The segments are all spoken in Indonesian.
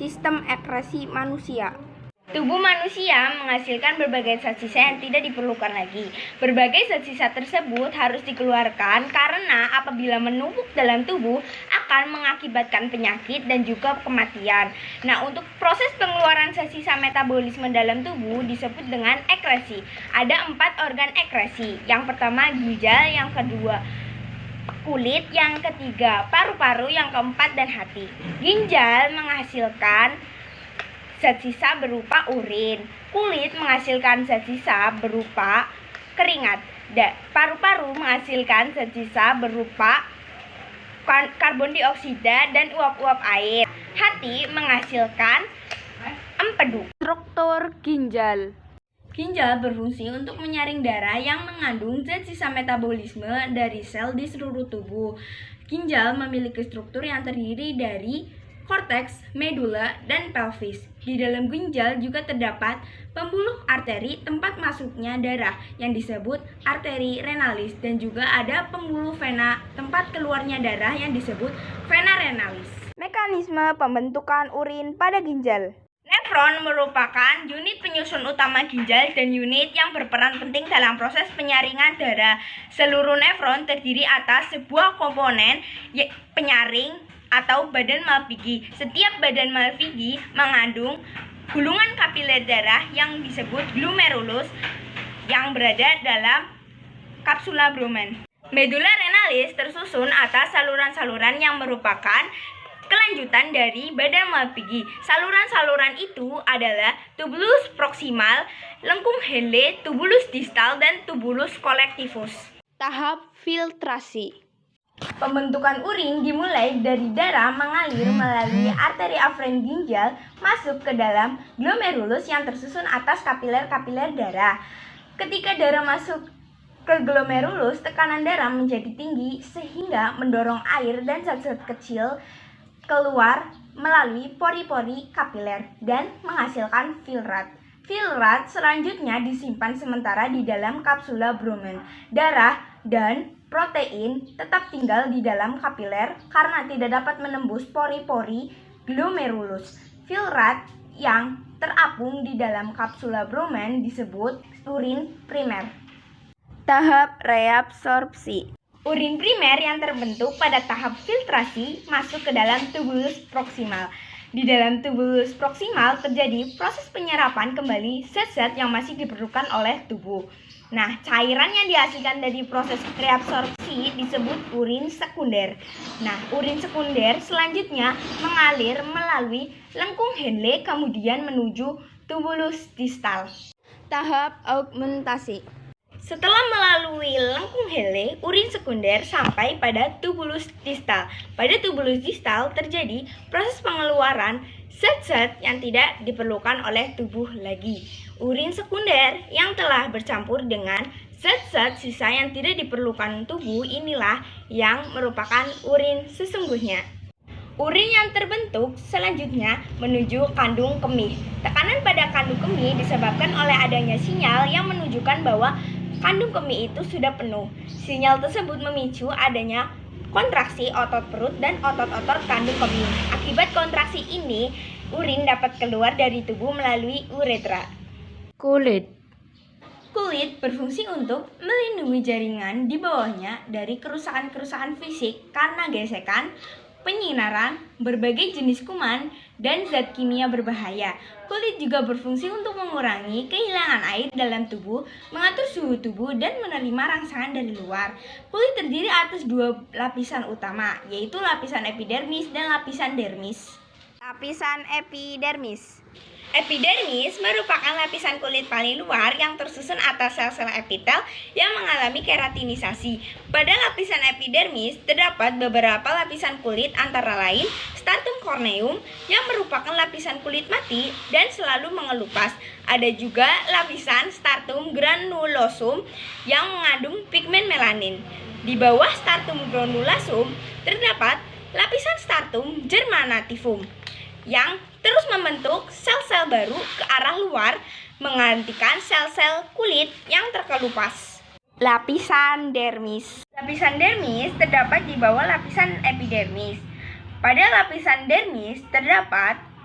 Sistem ekskresi manusia. Tubuh manusia menghasilkan berbagai zat sisa yang tidak diperlukan lagi. Berbagai zat sisa tersebut harus dikeluarkan karena apabila menumpuk dalam tubuh akan mengakibatkan penyakit dan juga kematian. Nah, untuk proses pengeluaran zat sisa metabolisme dalam tubuh disebut dengan ekskresi. Ada 4 organ ekskresi. Yang pertama ginjal, yang kedua kulit, yang ketiga paru-paru, yang keempat dan hati. Ginjal menghasilkan zat sisa berupa urin, kulit menghasilkan zat sisa berupa keringat, paru-paru menghasilkan zat sisa berupa karbon dioksida dan uap-uap air, hati menghasilkan empedu. Struktur ginjal. Ginjal berfungsi untuk menyaring darah yang mengandung zat sisa metabolisme dari sel di seluruh tubuh. Ginjal memiliki struktur yang terdiri dari korteks, medula, dan pelvis. Di dalam ginjal juga terdapat pembuluh arteri tempat masuknya darah yang disebut arteri renalis, dan juga ada pembuluh vena tempat keluarnya darah yang disebut vena renalis. Mekanisme pembentukan urin pada ginjal. Nefron merupakan unit penyusun utama ginjal dan unit yang berperan penting dalam proses penyaringan darah. Seluruh nefron terdiri atas sebuah komponen penyaring atau badan Malpighi. Setiap badan Malpighi mengandung gulungan kapiler darah yang disebut glomerulus yang berada dalam kapsula Bowman. Medula renalis tersusun atas saluran-saluran yang merupakan kelanjutan dari badan Malpighi. Saluran-saluran itu adalah tubulus proximal, lengkung Henle, tubulus distal, dan tubulus collectivus. Tahap filtrasi. Pembentukan urin dimulai dari darah mengalir melalui arteri aferen ginjal masuk ke dalam glomerulus yang tersusun atas kapiler-kapiler darah. Ketika darah masuk ke glomerulus, tekanan darah menjadi tinggi sehingga mendorong air dan zat-zat kecil keluar melalui pori-pori kapiler dan menghasilkan filtrat. Filtrat selanjutnya disimpan sementara di dalam kapsula Bowman. Darah dan protein tetap tinggal di dalam kapiler karena tidak dapat menembus pori-pori glomerulus. Filtrat yang terapung di dalam kapsula Bowman disebut urin primer. Tahap reabsorpsi. Urin primer yang terbentuk pada tahap filtrasi masuk ke dalam tubulus proksimal. Di dalam tubulus proksimal terjadi proses penyerapan kembali zat-zat yang masih diperlukan oleh tubuh. Nah, cairan yang dihasilkan dari proses reabsorpsi disebut urin sekunder. Nah, urin sekunder selanjutnya mengalir melalui lengkung Henle kemudian menuju tubulus distal. Tahap augmentasi. Setelah melalui lengkung Henle, urin sekunder sampai pada tubulus distal. Pada tubulus distal terjadi proses pengeluaran zat-zat yang tidak diperlukan oleh tubuh lagi. Urin sekunder yang telah bercampur dengan zat-zat sisa yang tidak diperlukan tubuh inilah yang merupakan urin sesungguhnya. Urin yang terbentuk selanjutnya menuju kandung kemih. Tekanan pada kandung kemih disebabkan oleh adanya sinyal yang menunjukkan bahwa kandung kemih itu sudah penuh. Sinyal tersebut memicu adanya kontraksi otot perut dan otot-otot kandung kemih. Akibat kontraksi ini, urin dapat keluar dari tubuh melalui uretra. Kulit. Kulit berfungsi untuk melindungi jaringan di bawahnya dari kerusakan-kerusakan fisik karena gesekan, penyinaran, berbagai jenis kuman, dan zat kimia berbahaya. Kulit juga berfungsi untuk mengurangi kehilangan air dalam tubuh, mengatur suhu tubuh, dan menerima rangsangan dari luar. Kulit terdiri atas 2 lapisan utama, yaitu lapisan epidermis dan lapisan dermis. Lapisan epidermis. Epidermis merupakan lapisan kulit paling luar yang tersusun atas sel-sel epitel yang mengalami keratinisasi. Pada lapisan epidermis terdapat beberapa lapisan kulit antara lain stratum corneum yang merupakan lapisan kulit mati dan selalu mengelupas. Ada juga lapisan stratum granulosum yang mengandung pigmen melanin. Di bawah stratum granulosum terdapat lapisan stratum germinativum yang terus membentuk sel-sel baru ke arah luar menggantikan sel-sel kulit yang terkelupas. Lapisan dermis. Lapisan dermis terdapat di bawah lapisan epidermis. Pada lapisan dermis terdapat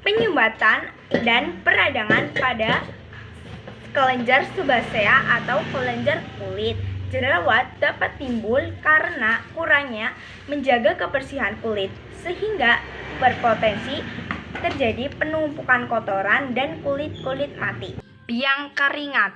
penyumbatan dan peradangan pada kelenjar sebasea atau kelenjar kulit. Jerawat dapat timbul karena kurangnya menjaga kebersihan kulit, sehingga berpotensi terjadi penumpukan kotoran dan kulit mati. Biang keringat.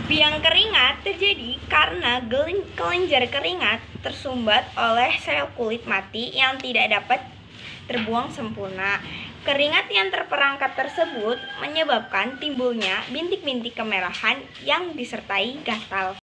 Biang keringat terjadi karena kelenjar keringat tersumbat oleh sel kulit mati yang tidak dapat terbuang sempurna. Keringat yang terperangkap tersebut menyebabkan timbulnya bintik-bintik kemerahan yang disertai gatal.